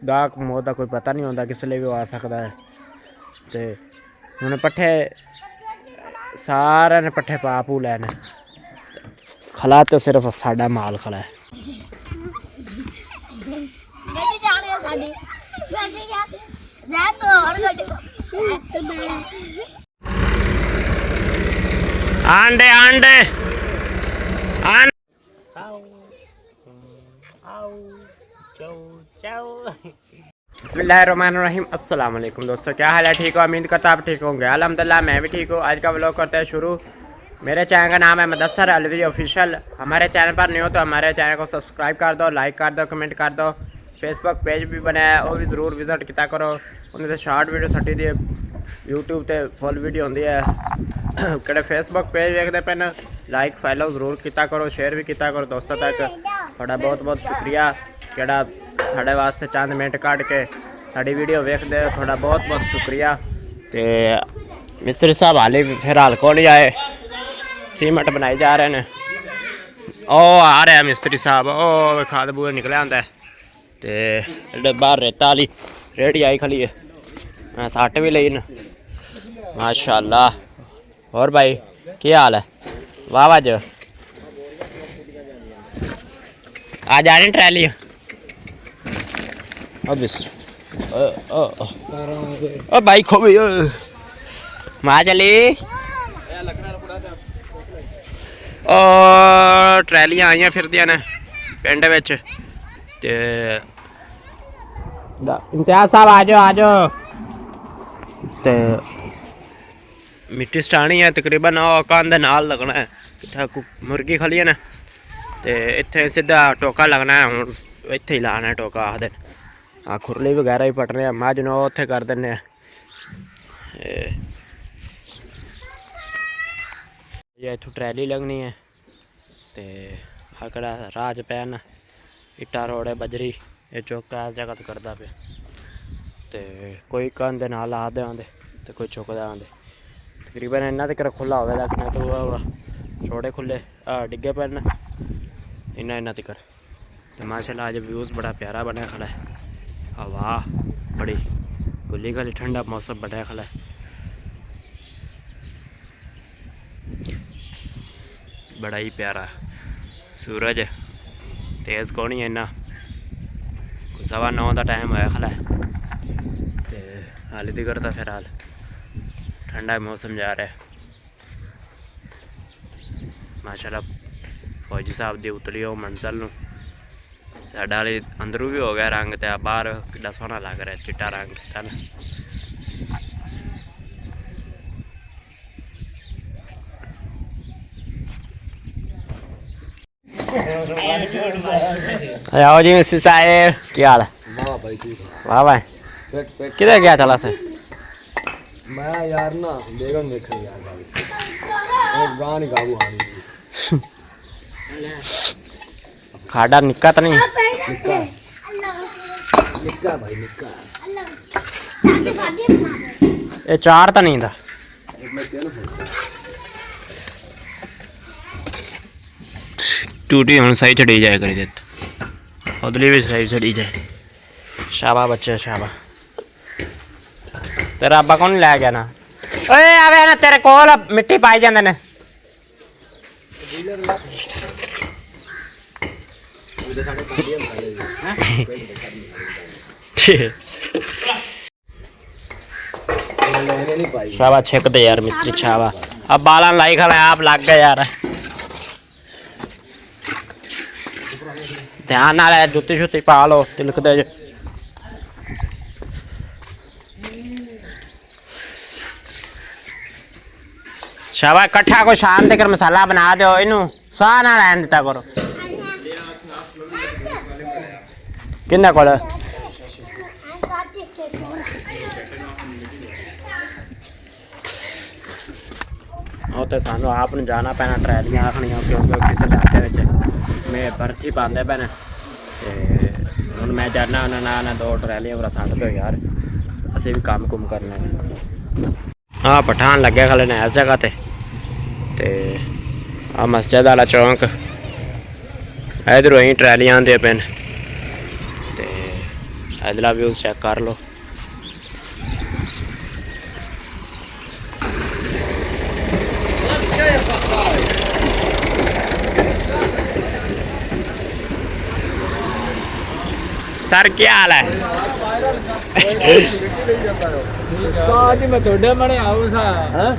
गाहक मौत का कोई पता नहीं होता, किस लिए भी आ सकता है। तो हुण पट्ठे सारे ने पट्ठे पा पू लैने, खला तो सिर्फ साडा माल खला है। आंडे आंडे आंडे बिस्मिल्लाहिर्रहमानिर्रहीम। अस्सलाम वालेकुम दोस्तों, क्या हाल है? ठीक हो? उम्मीद करता आप ठीक होंगे। अल्हम्दुलिल्लाह मैं भी ठीक हूँ। आज का व्लॉग करते हैं शुरू। मेरे चैनल का नाम है मुदस्सर अलवी ऑफिशियल। हमारे चैनल पर नहीं हो तो हमारे चैनल को सब्सक्राइब कर दो, लाइक कर दो, कमेंट कर दो। फेसबुक पेज भी बनाया, वो भी ज़रूर विजिट किया करो। उन्हें शॉर्ट वीडियो सटी दी यूट्यूब पर फुल वीडियो होंगी है। कि फेसबुक पेज देखते पे न, लाइक फॉलो ज़रूर किया करो, शेयर भी किया करो दोस्तों तक। थोड़ा बहुत बहुत शुक्रिया जेड़ा साढ़े वास्ते चंद मिनट कट के साड़ी वीडियो वेखते हो, थोड़ा बहुत बहुत शुक्रिया। तो मिस्त्री साहब हाले फिलहाल को नहीं आए, सीमेंट बनाई जा रहे हैं। ओ आ रहा है मिस्त्री साहब, ओ खाद बूहे निकले आंदा है। तो बाहर रेता वाली रेहड़ी आई खली है, सट भी लई न माशाअल्लाह। और भाई क्या हाल है? वाह वाह जो आज आ रही ट्रैली ओ भाई खो भी मां चली ट्रैलियां आईयां फिरदियां ने पिंड विच। ते इम्तियाज साहब आ जाओ आ जाओ। ते मिट्टी स्टानी है तकरीबन कंध नाल लगना है। इत्थे मुर्गी खली है ना, तो इत्थे सीधा टोका लगना है। हुण इत्थे ही लाना है टोका आखदे। हाँ खुरली वगैरह भी पटने हैं, मझ नो उत्थे कर देने। ये इत्थों ट्रैली लगनी है। तो आकड़ा राज पैन इट्टा रोड़े बजरी ये चौका इस जगह तो करता पे। तो कोई कंध नाल आदे आंदे तो कोई चुकदा आंदे। तकरीबन इन्ना तक खुला होवे, लेकिन तो रोड़े खुले डिगे पे न इन्ना तक। तो माशाल्लाह आज व्यूज़ बड़ा प्यारा बना खड़ा है। हवा बड़ी गुली गली, ठंडा मौसम बड़ा खला है। बड़ा ही प्यारा सूरज तेज़ को नहीं है इन्ना, 9:15 का टाइम होया खला है। तो हाल ही करता फिर हाल ठंडा मौसम जा रहा है माशाल्लाह। फौजी साहब की उतली हो मंजिल नूं साडा वाले अंदरों भी हो गया रंग, तो बाहर कितना सोहना लग रहा है चिट्टा रंग है ना। आओ जी मिस्टर साहब, क्या हाल है? वाह भाई किधर गया चला से? मैं यार ना बेगम देखने यार गाने गाबू आनी खाड़ा निक्का तो नहीं? निक्का भाई निक्का, ये चार तो नहीं था। टूटी हम सही चढ़ी जाए करी देते, उधली भी सही चढ़ी जाए। शाबा बच्चे शाबा। तेरा अब्बा कौन लै गया ना? ओए आवे ना तेरे कोल मिट्टी पाई जांदे ने। शाबा छिक दे यार मिस्त्री शाबा। अब बालन लाई खड़ा है, आप लग गए यार। ध्यान ना रहे, जुत्ती शुत्ती पा लो, तिलक दे। शाबा इकट्ठा को शाम तक मसाला बना दो, इनू साह ना रहन दिता करो। किन्ने कोल तो सानू आप जाना पैना ट्रैलियां आखनियां, क्योंकि किसी इलाके में बर्फी पाते पैने। हूँ मैं जाना उन्होंने 2 ट्रैलियां पर सट दो यार, असी भी काम कुम करना। हाँ पठान लगे खले ने इस जगह ते आ मस्जिद वाला चौंक, इधरों ही ट्रैलियां आंदे पे। इधला व्यूज चेक कर लो। सर क्या हाल है? आज मैं थोड़े मने आऊं था हैं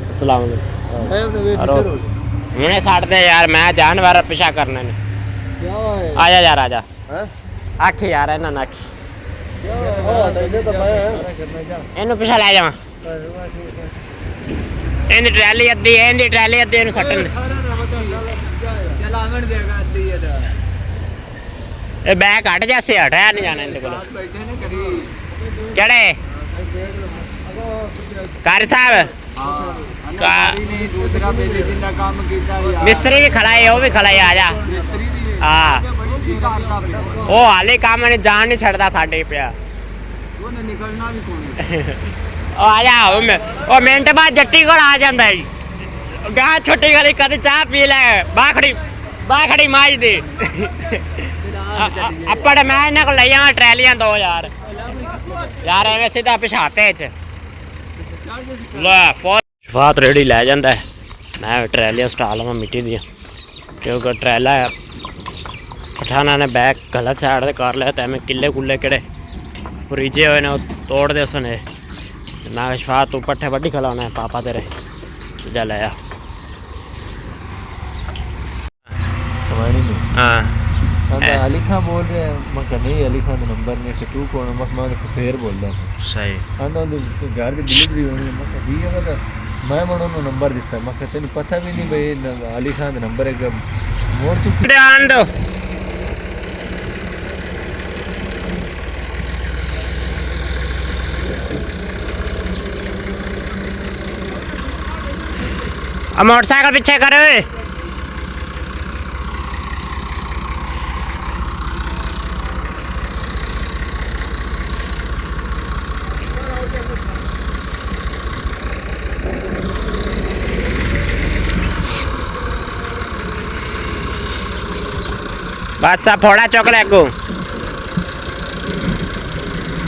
अस्सलाम वालेकुम। मैंने साट दे यार, मैं जानवर पीछा करने ने। क्या है आजा यार आजा। हैं आखी यार है ना आखी ओ हटाइए तो मैं इन्हू पीछा ले जावा। इनकी ट्रैली अद्धी है, इनकी ट्रैली अद्धी इन्हू सट्टन दे। चलावन देगा दी है ए बैग हट जैसे हटाया नहीं जाना इनके कोल। बैठे ने करी केड़े कारी साहब का ने दूसरा बेले दिन का काम कीता यार मिस्त्री भी खड़ा है, वो भी खड़ा है। आजा मिस्त्री भी हाँ बड़ी करता पे वो हाले काम ने जान नहीं छड़ता साडे पिया। वो ने निकलना भी कौन ओ आजा ओ मिनट बाद जट्टी को आ जांदा है। गा छोटी गली कद चाह पी ले बाखड़ी माज दे। अपड़ मैं इन्हां को ले जावां ट्रैलियां दो यार एवें सीधा पिछाते च ला शफात रेडी लै जांदा है। मैं ट्रैलियां स्टाल लवां मिट्टी दियां क्योंकि ट्रैला पठाना ने बैग गलत साइड से कर लिया। तो मैं किले कुल्ले केड़े फरीजे हुए ने तोड़ दे उसने ना। शफात तू पट्ठे वड्डी खिलाना है पापा तेरे जा ले आ। कमानी में हाँ अली खान बोल रहे हैं मैं कहा नहीं अली खान का नंबर नहीं कि तू कौन है मैं फिर बोल रहा हूँ सही आंदा घर की डिलीवरी होनी है मैं जी है तो मैं मनो नंबर दिता मैं तेन पता भी नहीं भाई अली खान का नंबर है मोड़ तू ध्यान दो। अब मोटरसाइकिल पीछे करे बस सब फोड़ा चॉकलेट को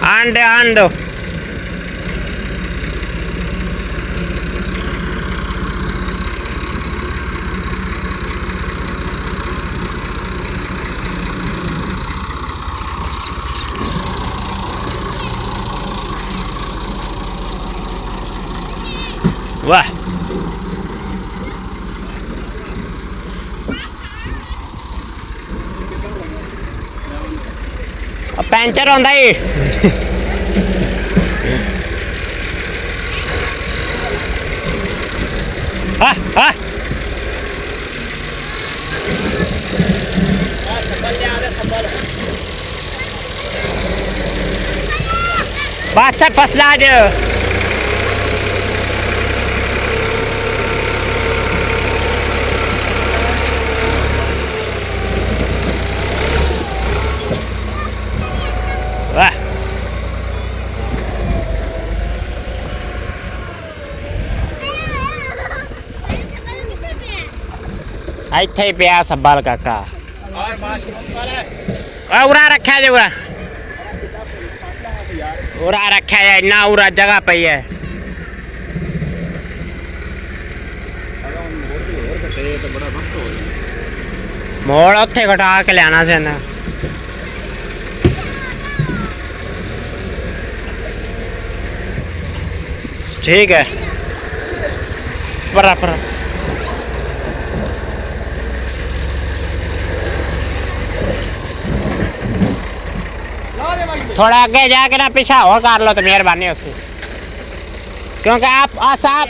आन दो। वाह पंचर होंदा ही हाँ हाँ बस सब फसला जो वाह इत्थे पिया सब्बल काका उरा रखा जे उरा रखा है इन्ना उरा जगह पई है। मोड़ उत्थे घटा के लियाना से ना ठीक है पर थोड़ा आगे जाके ना पीछा और कर लो तो मेहरबानी उससे क्योंकि आप साहब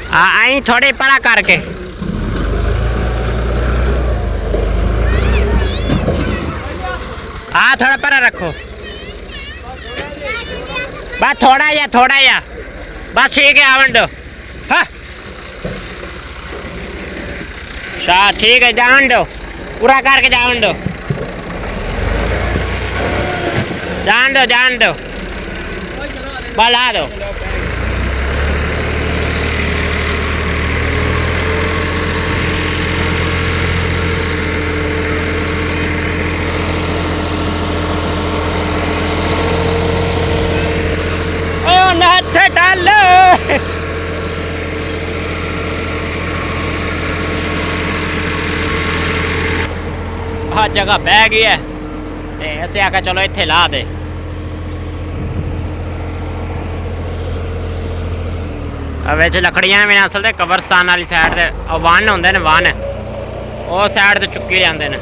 हाँ आई थोड़ी पड़ा करके हाँ थोड़ा पर रखो बस थोड़ा या बस ठीक है आवन दो। हाँ शाह ठीक है जावन दो पूरा करके जावन दो जान दो बला दो। देखो जगह बह गई है ते ऐसे आके चलो इत्थे ला दे। विच लकड़ियां भी ने असल ते कब्रस्तान वाली साइड ते वन होंदे ने वन उस साइड ते चुक्की जांदे ने।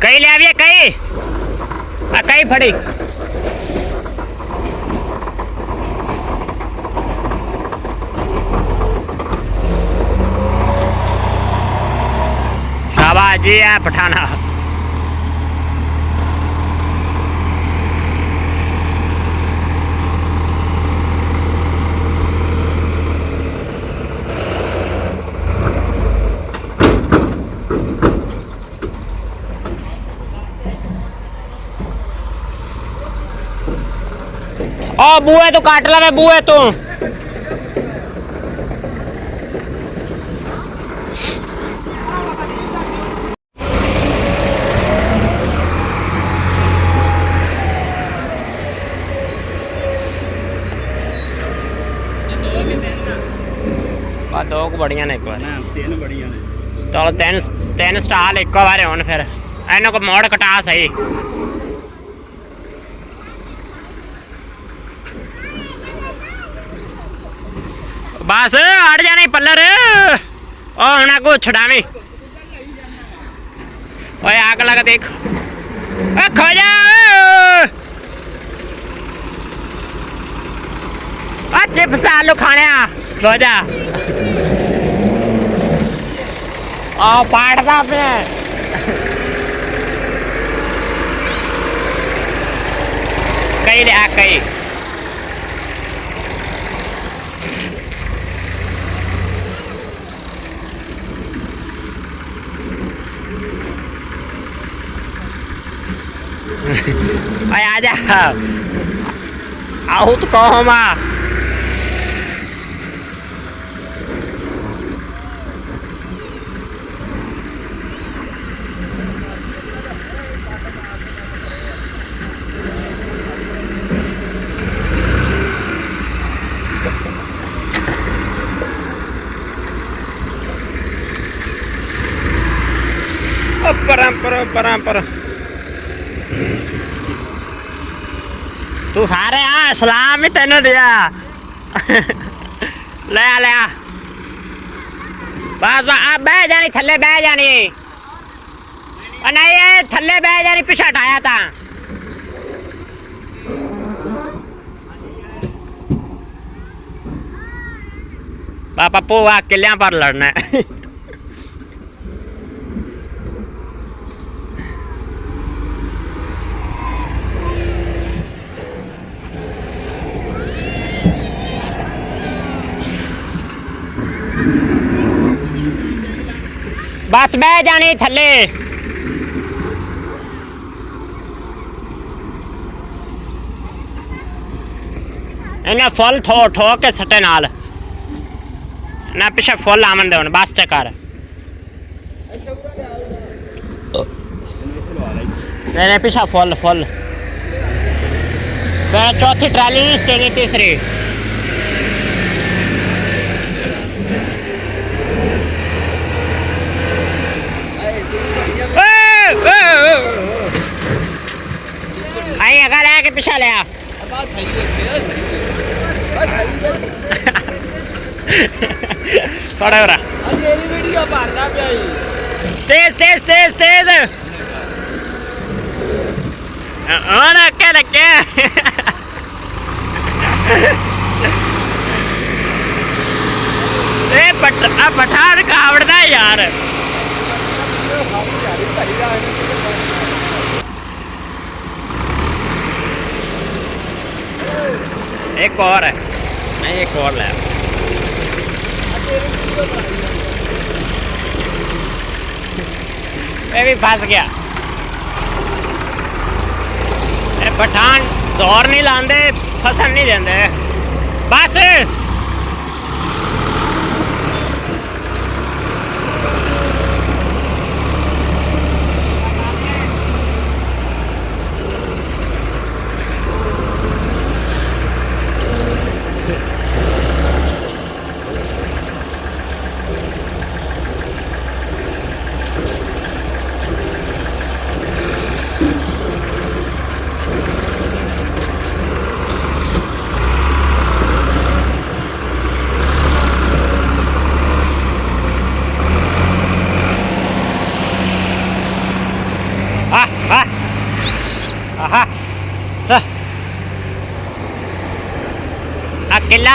कई ले आविए कई फड़ी शाबाश जी है पठाना। ओ बूए तू काट लवे बूए तू। दो बड़िया ने एक बार चलो तीन स्टाल एक बार हो फिर इन्हों को मोड़ कटा सही। बस हट जाने पल्लर और को छड़ावी आग लगा देख खो जा चिप्स आलू खाने खो जा पाटदा पे कई लिया कई आजा आहू तो कहो माँ परम तू सारे सलाम ही तेन दिया ले आ बस बह जानी थले बह जानी नहीं थले बह जानी पिछा हटाया था पप्पू आ किलियां पर लड़ना है बस बह जानी थले इन्हें फुल ठो के सटे नाल ना पिछे फुल आमन दे बस चकर नहीं पिछा फुल फिर चौथी ट्राली नहीं तीसरी आई अगर आया के पिछा लिया थोड़ा हो तेज तेज तेज तेज क्या लगे पठान कावड़दा यार एक और है नहीं एक और ले मैं भी फंस गया पठान जोर नहीं लाते फसन नहीं देंगे बस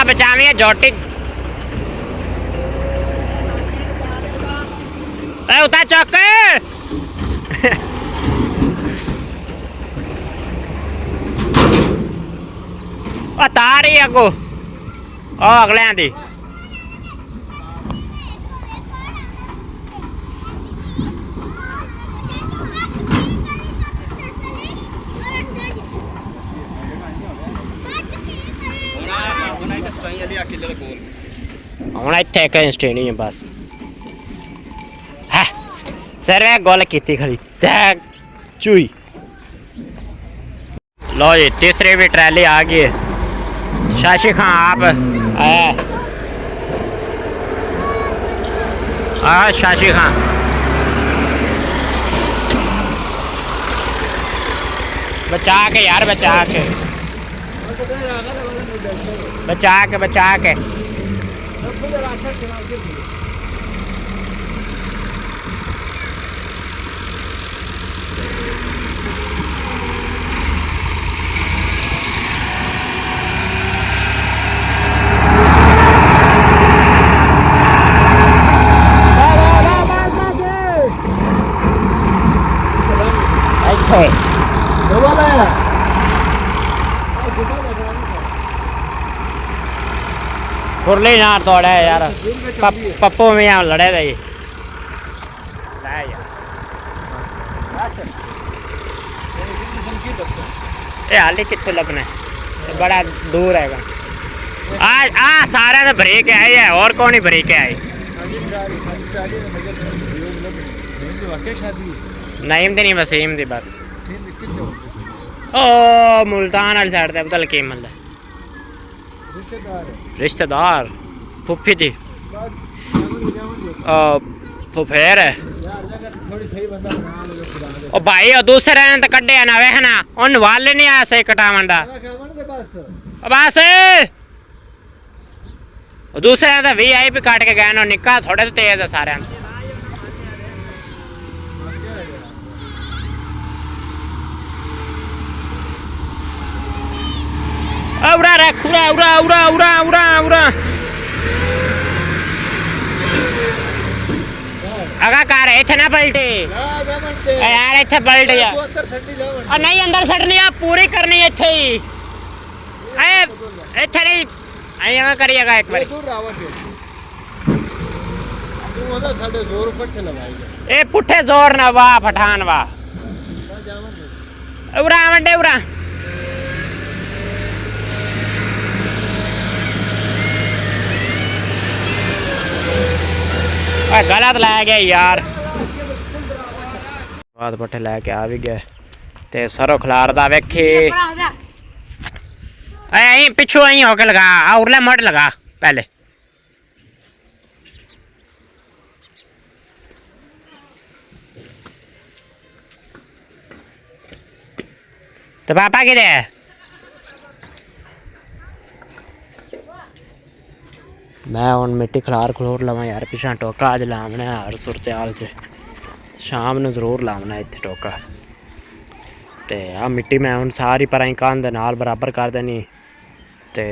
बचावी जोटी उता चौक तार ही अगो अगले दी हूँ इतने एक इंस्टी नहीं है बस है सर वे गोल की खड़ी चुई लो जी तीसरी भी ट्रैली आ गई है शाशी खां आप शाशी खां बचा के यार बचा के कुरली नार तोड़े यार पप्पू में यहाँ लड़े थे ये हाली कितने लपने बड़ा दूर है आ सारे तो ब्रेक आई है और कौन ही ब्रेक आई नईम दी नहीं वसीम दी बस ओ मुल्तान वाली साइड ते पता की मतलब रिश्तेदार फुफी थी फुफेर है ओ भाई और दूसरे ने तो कड्डे ना वेखना उन वाले नहीं आया सही कटावन दा बस दूसरे ने तो VIP काट के गए ना निक्का थोड़े तो तेज है सारे उड़ा रख उड़ा उड़ा उड़ा उड़ा उड़ा उड़ा अगा कार इथे ना पलटे यार इथे पलट जा और नहीं अंदर सटनी है पूरी करनी है इथे ही इथे नहीं अगा करिएगा एक बार ए पुठे जोर ना वाह पठान वाह उड़ा वंडे उड़ा गलत लै गया यार बाद पट्ठे लैके आ भी गए ते सरो खलारदा वेखी अं पिछू अं होके लगा उरले मट लगा पहले तो पापा कि मैं हूँ मिट्टी खलार खलोर लवा यार पिछा टोका अज लावना हर सूरत हाल च शाम ਨੂੰ जरूर लावना इतने टोका तो आ मिट्टी मैं हूँ सारी पर कंध नाल बराबर कर देनी तो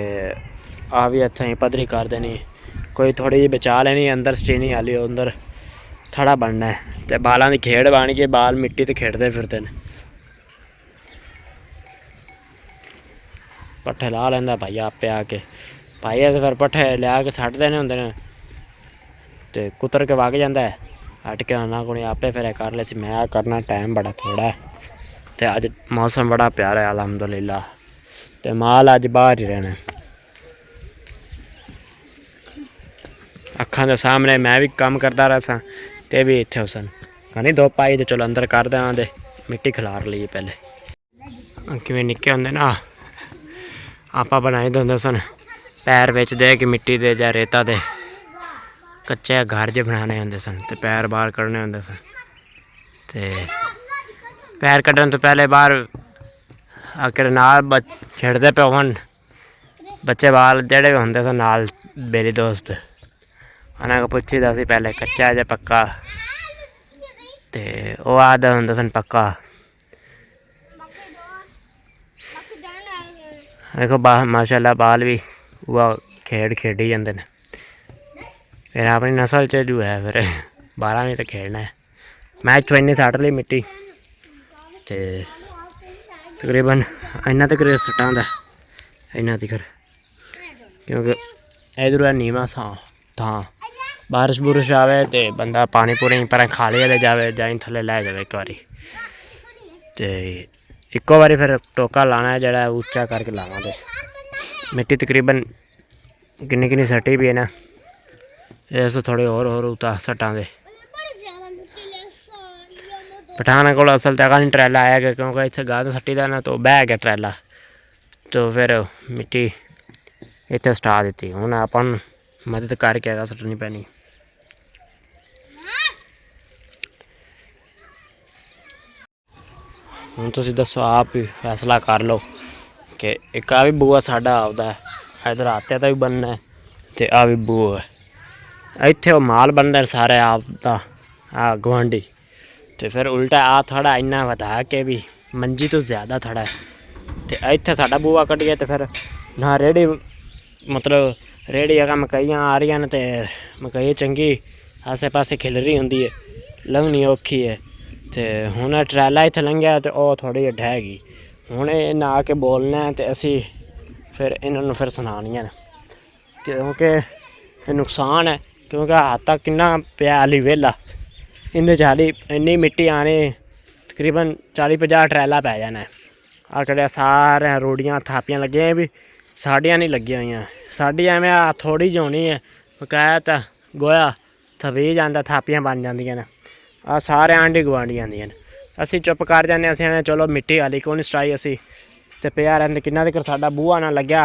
आ भी इत्थों ही पद्धरी कर देनी कोई थोड़ी जी बचा लेनी अंदर स्टीनी आली अंदर थड़ा बनना है तो बालों की खेड़ बन गई बाल मिट्टी तो खेड़ते फिरते हैं पट्ठे ला लेंदा भाई आपे आके पाइए तो फिर पट्ठे लिया के सट देने होंगे ने तो कुतर के वग जाता है हट के आना को आपे फिर कर ले मैं करना टाइम बड़ा थोड़ा है तो अज मौसम बड़ा प्यारा है अलहमदुलिल्लाह तो माल अज बाहर ही रहना अखा के सामने मैं भी काम करता रहा सा ते भी इतने सन कहीं दो पाई तो चलो अंदर कर दें दे मिट्टी खिलार लीए पहले किमें निक्के होंगे ना आप बनाए होंगे सन पैर बेच दे कि मिट्टी दे या रेता दे कच्चे घर जे बनाने होंगे सन तो पैर बाहर कढ़ने होंगे सन तो पैर कढ़न तो पहले बाहर आकर नाल खेड़ते पे होन बच्चे बाल जेड़े भी होंगे सन नाल मेरी दोस्त उन्हें को पुछी दा सी पहले कच्चा या पक्का तो वो आदे होंगे सन पक्का देखो माशाल्लाह बाल भी हुआ खेड खेडी जाते हैं। फिर अपनी नस्ल च जो है फिर 12 भी तो खेडना है। मैच तो इन्नी सट ली मिट्टी तो तकरीबन इन्ना तक सट्टा होंदा इन्ना तक, क्योंकि इधर है नीवा थां बारिश बुरिश आवे तो बंदा पानी पूरी पर खाली वाले जाए जाई थले लै जाए एक बारी तो इको बारी फिर टोका लाना है जरा उच्चा करके लाना। तो मिट्टी तकरीबन किन्नी किन्नी सट्टी भी है ना, इस थोड़े और उता सट्टां दे पठाना को असल तक नहीं ट्रैला आया गया, क्योंकि इतने गंद सट्टी का ना तो बह गया ट्रैला, तो फिर मिट्टी इतने सटा दी। हूँ अपन मदद करके सट्टनी पैनी। हूँ तुम दसो आप ही फैसला कर लो कि एक आ भी बूआ साडा आपदा है, इधर आते तो भी बनना है तो आ भी बूआ है, इत्थे माल बनता है सारे आपदा आ गुआंढी, तो फिर उल्टा आ थोड़ा इन्ना वधा के भी मंजी तो ज़्यादा थोड़ा है, तो इत्थे साडा बूआ कटिए तो फिर ना रेहड़ी मतलब रेहड़ी अगर मकइयां आ रही हैं तो मकई चंगी आसे पासे खिलरी होंदी है, लंघनी औखी है। तो हुण ट्रैला इत्थे लंघिया तो वह थोड़ी ढह गई, हुण इन्हें आके बोलना है तो असी फिर इन्होंने फिर सुनानियां, क्योंकि नुकसान है, क्योंकि हाथ तक किन्ना पिया हाली वेला इंदे हाली इन्नी मिट्टी आने तकरीबन 40-50 ट्रैला पै जाना है। आ कड़े सारे रोड़ियां थापियां लगियां भी साड़ियां नहीं लगियां हुई, साड़ी एवं थोड़ी जोनी है बकाया तो गोया थपी जाता थापियां बन जांदियां ने, आ सारे आंढी गुआंढी आंदियां ने। असी चुप कर जाने, असें चलो मिट्टी हाली को नहीं सटाई असी तो पिया रहिंदे, किन्ना तक साडा बूहा ना लग्या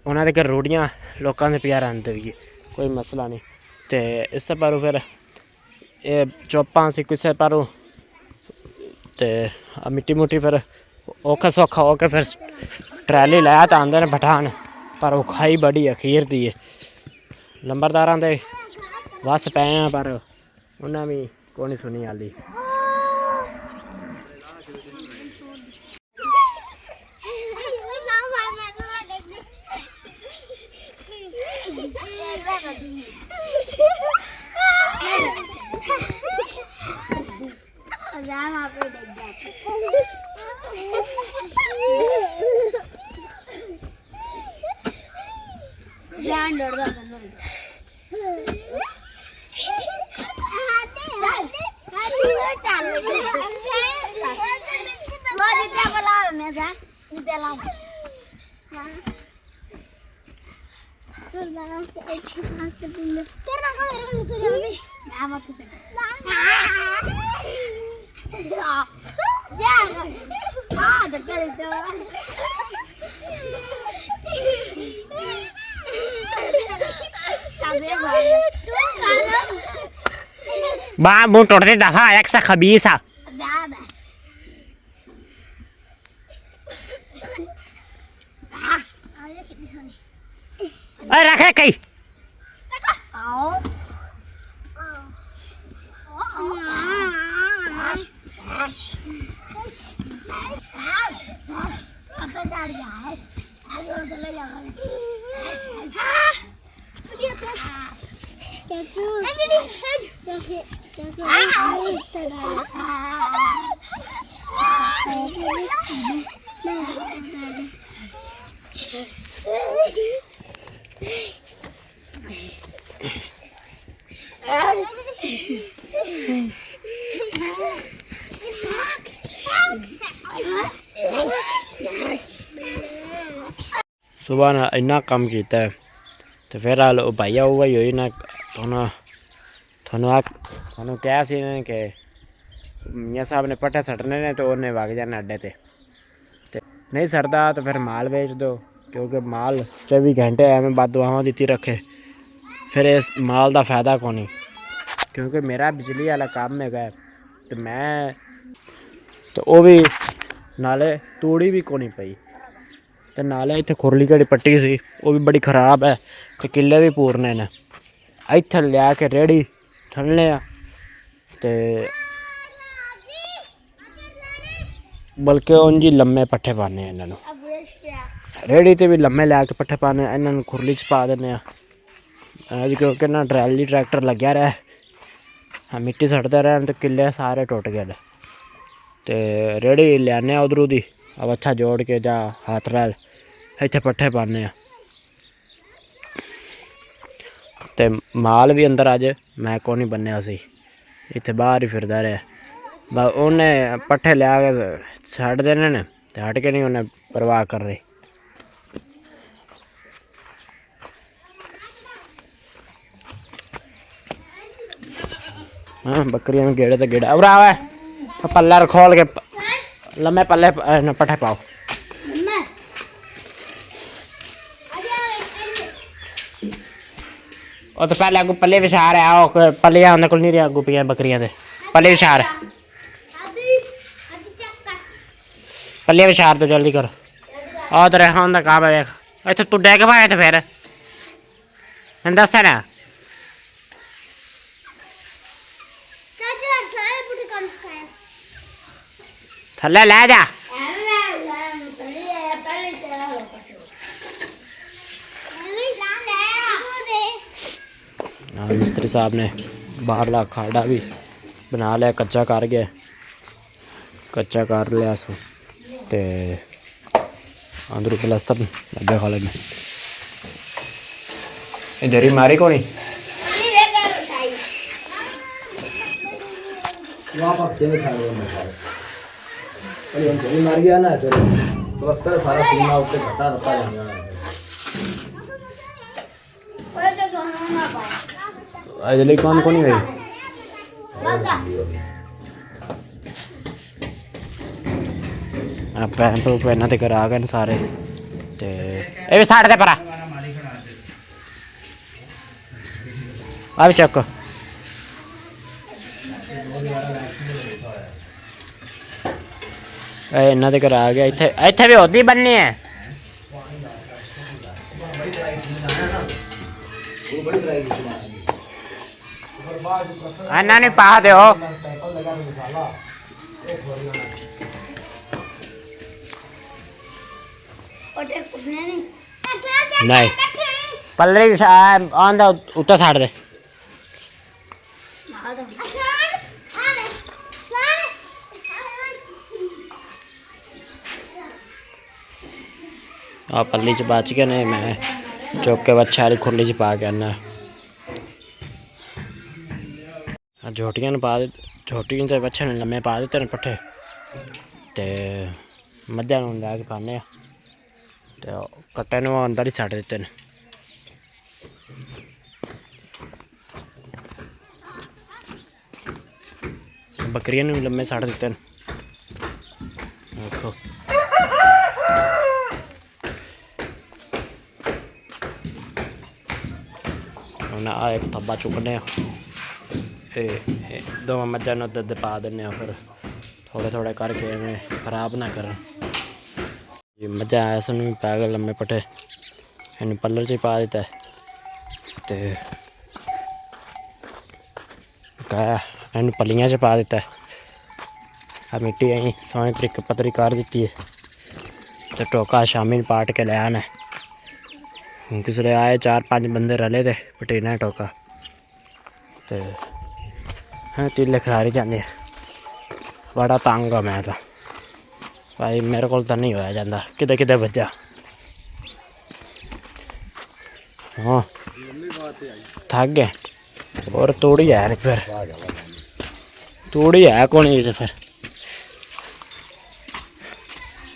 उन्होंने तक रोड़ियां लोगों के पिया रहिंदे भी कोई मसला नहीं। तो इस पर फिर ये चुप हाँ असी किसे पर तो मिट्टी मुट्टी फिर औखा सौखा होकर फिर ट्रैली लै तो आंदे ने पठान, पर वो खाई बड़ी अखीर दी है। लंबरदारां दे बस पे हैं पर उन्हें भी को नहीं सुनी हाली। बाप मुँह तोड़ते दफा एक सा खबीसा रखे कई सुबह ना इन्ना कम किया है तो फिर भाईया वो ही हुई ना थानू क्या सी कि मियाँ साहब ने पट्ठे सटने ने तो उन्हें वग जाना अड्डे ते नहीं सरदा तो फिर माल बेच दो, क्योंकि माल 24 घंटे एवं बददुआवां दी रखे फिर इस माल का फायदा को नहीं, क्योंकि मेरा बिजली वाला काम है तो मैं तो वो भी नाले तूड़ी भी को नहीं पई तो नाले इत्थे खुरली घड़ी पट्टी सी वो भी बड़ी खराब है तो किले भी पूरने ने इत्थे लिया के रेड़ी ठंडने तो बल्कि उंज ही लम्मे पट्ठे पाने इन्होंने रेहड़ी ते भी लम्मे लै के पट्ठे पाने, इन्होंने खुरली च पा देने अज क्योंकि ना ट्रैली ट्रैक्टर लग्या रहा हाँ मिट्टी सटते रहे तो किले सारे टुट गए तो रेहड़ी लियाने उधरों दी अब अच्छा जोड़ के जा हाथ रैल इत्थे पट्ठे पाने ते माल भी अंदर अज मैं को नहीं बन्या सी इत्थे बाहर ही फिरदा रहा बस उन्हें पट्ठे लिया के छड्ड देने ने ते हट के नहीं उन्हें परवाह कर रही। हाँ बकरियां में गेड़े तो गेड़े अब आवे पल्ला खोल के लम्बे पल्ले पट्ठे पाओ। और तो पहले अगू पल्ले विछा रहा है पल्लियां उन्हें को नहीं रहा अगू पियां बकरियां दे पल्ले विछा पल्ले विछार तो जल्दी कर और तो रहा उनका काम है अच्छा तू डैग पाया तो फिर मैं दस है ना थल्ले ले जा मिस्त्री साहब ने बाहरला खाड़ा भी बना लिया कच्चा कर गया कच्चा कर लिया सो ते अंदर प्लस्तर लगे खा लगे इधर ही मारी को नहीं मार गया ना प्लस्तर सारा सीमा ऊपर घटा रखा अजली कौन को नहीं भाई पैंट पैना ते करा गए सारे ते ये भी साढ़े परा आ भी चक इन्हों के करा गया इत्थे इत्थे भी ओदी बननी है नहीं पा दो नहीं पल्ले आंदा उत्ता साड़ दे आ पल्ली च बच गए ने मैं चुक के बच्चा वाली खुरली च पा के आना झोटियां पा दे झोटियां तो बच्चे ने लम्मे पा दिते पट्ठे ते मझां लैके पाने तो कट्टे ने अंदर ही सट दिते ने बकरियां ने भी लम्मे सट दिते ने देखो आ एक थब्बा चुकने दो मझां दुद्ध पा देने फिर थोड़े थोड़े करके खराब ना कर मझां ऐसा भी पै गए लम्मे पट्ठे इन पल्लर च पा दिता तो इन पलियां च पा दिता मिट्टी अं सोहनी तरीके पतरी कर दी है तो टोका शामी पाट के ले आना किसले आए 4-5 बंदे रले थे पटीना टोका तो हाँ तीले खरारी जाते बड़ा तंग मैं तो भाई मेरे को तो नहीं होया जाता किते किते बजा हाँ थक गए और तोड़ी है फिर तोड़ी है कौन ही फिर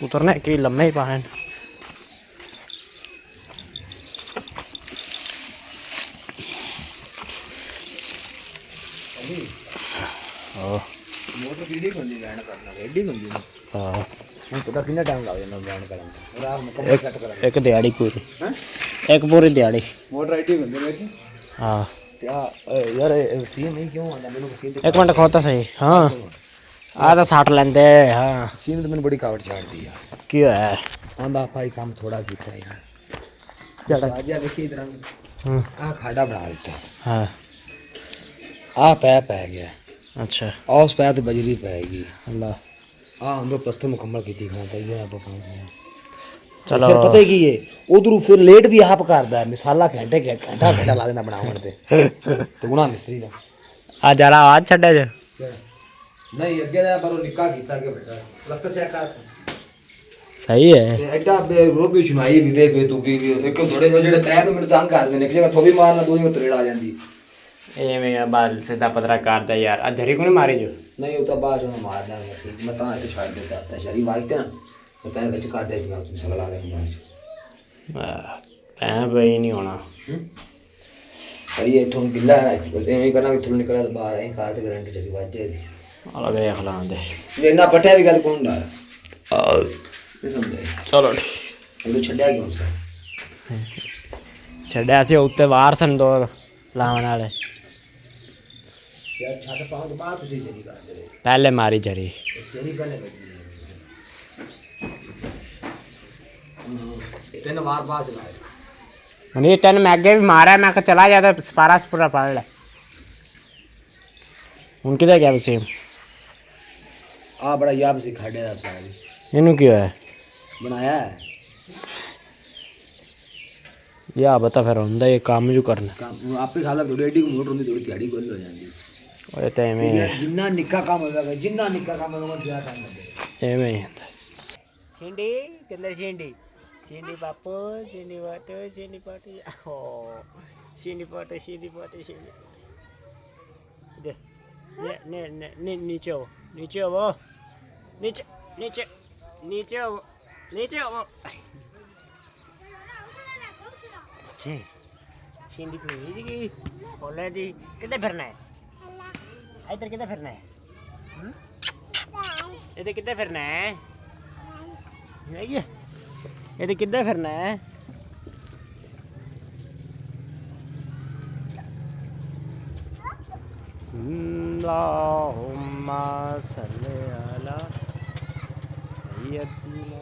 उतरने की लम्बे ही पाए मोटर किडी कोनी बैंड करना रेडी कोनी हां हम पता कितना टाइम लग जाना बैंड करने और आप मुकम्मल सेट करा एक दिहाड़ी पूरी हैं एक पूरी दिहाड़ी मोटर रेडी बंदे में हां क्या यार सीएम नहीं क्यों आंदा मेनू सीएम एक मिनट खोता सही हां आ तो साठ लेंदे हां सीएम तो मैंने बड़ी कावड़ चाड़ दी यार की है आंदा भाई काम थोड़ा कीता यार जड़ा आज या देखी इधर आ खाड़ा बना देता हां आ पै गया अच्छा और उस पे तो बजरी पाएगी अल्लाह हम लोग प्लस्तर मुकम्मल की दिखना था ये आप काम ਚਲੋ। ਫਿਰ ਪਤਾ ਕੀ ਹੈ ਉਧਰੋਂ ਫਿਰ ਲੇਟ ਵੀ ਆਪ ਕਰਦਾ ਮਿਸਾਲਾ ਘੰਟਾ ਲਾ ਦਿੰਦਾ ਬਣਾਉਣ ਤੇ ਗੁਣਾ ਮਿਸਤਰੀ ਦਾ ਆ ਜਰਾ ਆਵਾਜ਼ ਛੱਡੇ ਜੇ ਨਹੀਂ ਅੱਗੇ ਦਾ ਪਰ ਉਹ ਨਿੱਕਾ ਕੀਤਾ ਕਿ ਬੇਟਾ ਰਸਤਾ ਚੈੱਕ ਕਰ ਸਹੀ ਹੈ। ਐਡਾ ਰੋਬੀ ਚੁਣਾਈ ਵੀ ਵੇ ਤੂੰ ਕੀ ਇੱਕ ਥੋੜੇ ਜਿਹੜੇ ਟਾਇਰ ਨੂੰ ਮੈਨੂੰ ਤੰਗ ਕਰ ਦਿੰਦੇ ਇੱਕ ਜਗ੍ਹਾ ਥੋੜੀ ਮਾਰਨਾ ਦੂਜੀ ਤਰੇੜ ਆ ਜਾਂਦੀ ਐਵੇਂ ਆ ਬਾਲ ਸਿੱਧਾ ਪਤਰਾ ਕਰਦਾ ਯਾਰ ਆ ਧਰੀ ਕੋਣ ਮਾਰੀ ਜੋ ਨਹੀਂ ਉਹ ਤਾਂ ਬਾਅਦ ਚ ਮਾਰ ਦਾਂਗਾ ਠੀਕ ਮੈਂ ਤਾਂ ਇੱਥੇ ਛੱਡ ਦਿੱਤਾ ਤਾਂ ਸ਼ਰੀ ਵਾਜਤੇ ਨਾ ਮੈਂ ਪਹਿਲੇ ਵਿੱਚ ਕਰ ਦੇ ਮੈਂ ਤੁਹਾਨੂੰ ਸਗਲਾ ਦੇ ਐ ਬਈ ਨਹੀਂ ਹੋਣਾ ਸਹੀ ਹੈ ਤੁਹਾਨੂੰ ਗਿੱਲਾ ਐਵੇਂ ਕਰਨਾ ਕਿ ਤੁਹਾਨੂੰ ਨਿਕਲਿਆ ਤਾਂ ਬਾਹਰ ਐਂ ਕਾਰ ਤੇ ਗਰੰਟੀ ਚਲੀ ਵਾਜੇ ਦੀ ਆ ਵੇਖ ਲਾਂਦੇ ਜੇ ਨਾ ਪਟਿਆ ਵੀ ਗੱਲ ਕੋਣ ਡਰ ਇਹ ਸਮਝੇ ਚਲੋ ਉਹ ਛੱਡਿਆ ਕਿਉਂ ਸਰ ਛੱਡਿਆ ਸੀ ਉੱਤੇ ਵਾਰ ਸਨ ਦੋ ਲਾਉਣ ਵਾਲੇ ਯਾਰ ਛੱਡ ਪਾਉਂ ਤੋਂ ਬਾਅਦ ਤੁਸੀਂ ਜਰੀ ਕਰ ਦੇ ਪਹਿਲੇ ਮਾਰੀ ਜਰੀ ਜਰੀ ਪਹਿਲੇ ਬੱਜੀ ਤਿੰਨ ਵਾਰ ਬਾਅਦ ਚਲਾਇਆ ਨਹੀਂ ਤੈਨੂੰ ਮੈਂ ਅੱਗੇ ਵੀ ਮਾਰਿਆ ਮੈਂ ਕਿਹਾ ਚਲਾ ਜਾ ਤਾਂ ਸਪਾਰਾ ਸਪੂਰਾ ਪੜ ਲੈ ਹੁਣ ਕਿੱਥੇ ਗਿਆ ਵਸੀਮ ਆ ਬੜਾ ਯਾਬ ਸੀ ਖਾੜੇ ਦਾ ਸਾਰੀ ਇਹਨੂੰ ਕੀ ਹੋਇਆ ਬਣਾਇਆ ਹੈ ਯਾ ਬਤਾ ਫਿਰ ਹੁੰਦਾ ਇਹ ਕੰਮ ਜੋ ਕਰਨਾ ਕੰਮ ਆਪੇ ਸਾਲਾ ਥੋੜੀ ਐਡੀ ਮੋਟਰ ਹੁੰਦੀ ਥੋੜੀ ਦਿਹਾੜੀ ਗੁੱਲ ਹੋ ਜਾਂਦੀ ਉਹ ਤਾਂ ਐਵੇਂ ਜਿੰਨਾ ਨਿੱਕਾ ਕੰਮ ਹੋਵੇਗਾ ਜਿੰਨਾ ਨਿੱਕਾ ਕੰਮ ਹੋਵੇਗਾ ਜ਼ਿਆਦਾ ਕੰਮ ਹੋਵੇਗਾ ਐਵੇਂ ਹੀ ਹੁੰਦਾ ਛਿੰਡੀ ਕਿੰਨੇ ਛਿੰਡੀ ਛਿੰਡੀ ਬਾਪੂ ਛਿੰਡੀ ਬਾਟੋ ਛਿੰਡੀ ਪਾਟੀ ਓ ਛਿੰਡੀ ਪਾਟੋ ਛਿੰਡੀ ਛਿੰਡੀ ਦੇ ਨੇ नीचे हो नीचे हो नीचे नीचे नीचे हो नीचे हो जी छिंदी पी जी बोले जी किधर फिरना है इधर किधर फिरना है इधर किधर फिरना है ये इधर किधर फिरना है अल्लाहुम्मा सल्ली अला सय्यदना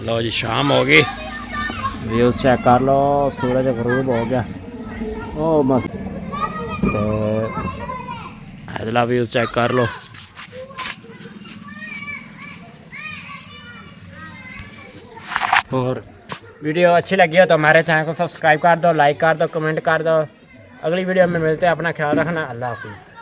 लो जी शाम हो गई व्यूज़ चेक कर लो सूरज गरूब हो गया ओ मस्त तो अगला व्यूज़ चेक कर लो और वीडियो अच्छी लगी हो तो हमारे चैनल को सब्सक्राइब कर दो लाइक कर दो कमेंट कर दो अगली वीडियो में मिलते हैं अपना ख्याल रखना अल्लाह हाफिज़।